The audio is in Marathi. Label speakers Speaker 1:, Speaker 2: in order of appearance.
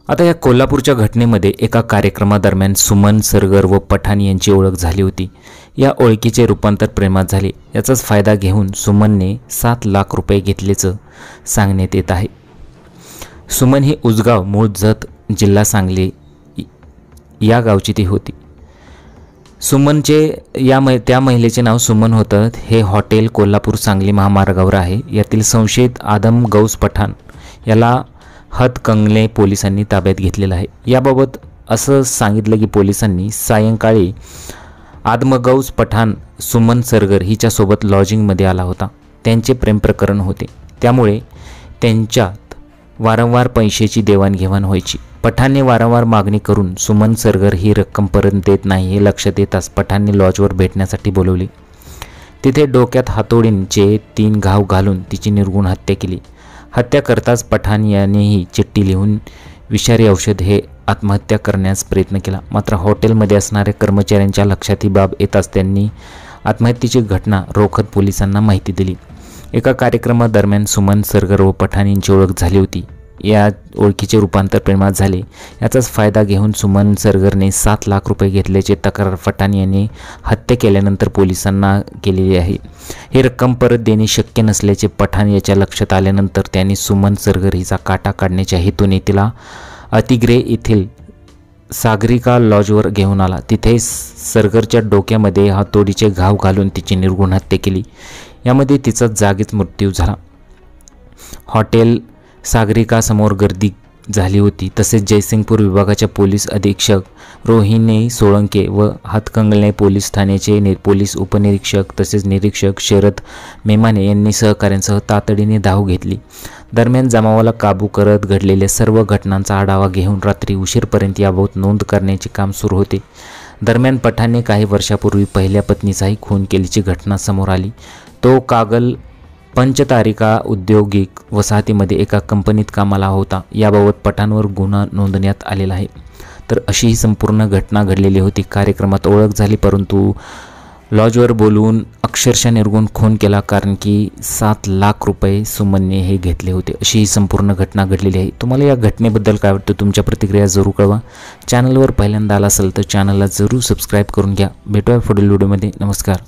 Speaker 1: आता या कोल्हापूरच्या घटनेमध्ये एका कार्यक्रमादरम्यान सुमन सरगर व पठाण यांची ओळख झाली होती। या ओळखीचे रूपांतर प्रेमात झाले। याचाच फायदा घेऊन सुमनने 7 लाख रुपये घेतल्याचं सांगण्यात येत आहे। सुमन ही उसगाव मूळ जत जिल्हा सांगली या गावची ती होती। सुमनचे त्या महिलेचे नाव सुमन होतं। हे हॉटेल कोल्हापूर सांगली महामार्गावर आहे। यातील संशयित आदम गौस पठाण याला हातकंगले पोलिसांनी ताब्यात घेतलेलं आहे। याबाबत असं सांगितलं की पोलिसांनी सायंकाळी आदमगौस पठाण सुमन सरगर हिच्यासोबत लॉजिंगमध्ये आला होता। त्यांचे प्रेम प्रकरण होते, त्यामुळे त्यांच्यात वारंवार पैशाची देवाणघेवाण व्हायची। पठाणने वारंवार मागणी करून सुमन सरगर ही रक्कम परत देत नाही हे लक्षात येताच पठाणने लॉजवर भेटण्यासाठी बोलवले। तिथे डोक्यात हातोडींचे 3 घाव घालून तिची निर्गुण हत्या केली। हत्या करताच पठाण यानेही चिठ्ठी लिहून विषारी औषध हे आत्महत्या करण्यास प्रयत्न केला। मात्र हॉटेलमध्ये असणाऱ्या कर्मचाऱ्यांच्या लक्षात ही बाब येताच त्यांनी आत्महत्येची घटना रोखत पोलिसांना माहिती दिली। एका कार्यक्रमादरम्यान सुमन सरगर व पठाण यांची ओळख झाली होती। या ओळखीचे रूपांतर प्रेमात झाले। याचाच फायदा घेऊन सुमन सरगरने 7 लाख रुपये घेतल्याची तक्रार पठाण यांनी हत्या केल्यानंतर पोलिसांना केलेली आहे। ही रक्कम परत देणे शक्य नसल्याचे पठाण याच्या लक्षात आल्यानंतर त्यांनी सुमन सरगर हिचा काटा काढण्याच्या हेतूने तिला अतिग्रे येथील सागरिका लॉजवर घेऊन आला। तिथे सरगरच्या डोक्यामध्ये हातोडीचे घाव घालून तिची निर्गुण हत्या केली। यामध्ये तिचा जागीच मृत्यू झाला। हॉटेल सागरिका समोर गर्दी झाली होती। तसेच जयसिंगपूर विभागाच्या पोलीस अधीक्षक रोहिणी सोळंके व हातकंगले पोलीस ठाण्याचे पोलीस उपनिरीक्षक तसेच निरीक्षक शरद मेमाने यांनी सहकाऱ्यांसह तातडीने धाव घेतली। दरम्यान जमावाला काबू करत घडलेल्या सर्व घटनांचा आढावा घेऊन रात्री उशीरपर्यंत याबाबत नोंद करण्याचे काम सुरू होते। दरम्यान पठाणने काही वर्षापूर्वी पहिल्या पत्नीचाही खून केल्याची घटना समोर आली। तो कागल पंचतारिका औद्योगिक वसाहतीमध्ये एका कंपनीत कामाला होता। याबाबत पठाणवर गुन्हा नोंदवण्यात आलेला आहे। तर अशी ही संपूर्ण घटना घडलेली होती। कार्यक्रमात ओळख झाली, परंतु लॉजवर बोलवून अक्षरशः निर्गुण खून केला, कारण की 7 लाख रुपये सुमनने हे घेतले होते। अशी ही संपूर्ण घटना घडलेली आहे। तुम्हाला या घटनेबद्दल काय वाटतं? तुमच्या प्रतिक्रिया जरूर कळवा। चॅनलवर पहिल्यांदा आला असेल तर चॅनलला जरूर सबस्क्राईब करून घ्या। भेटूया पुढील व्हिडिओमध्ये। नमस्कार।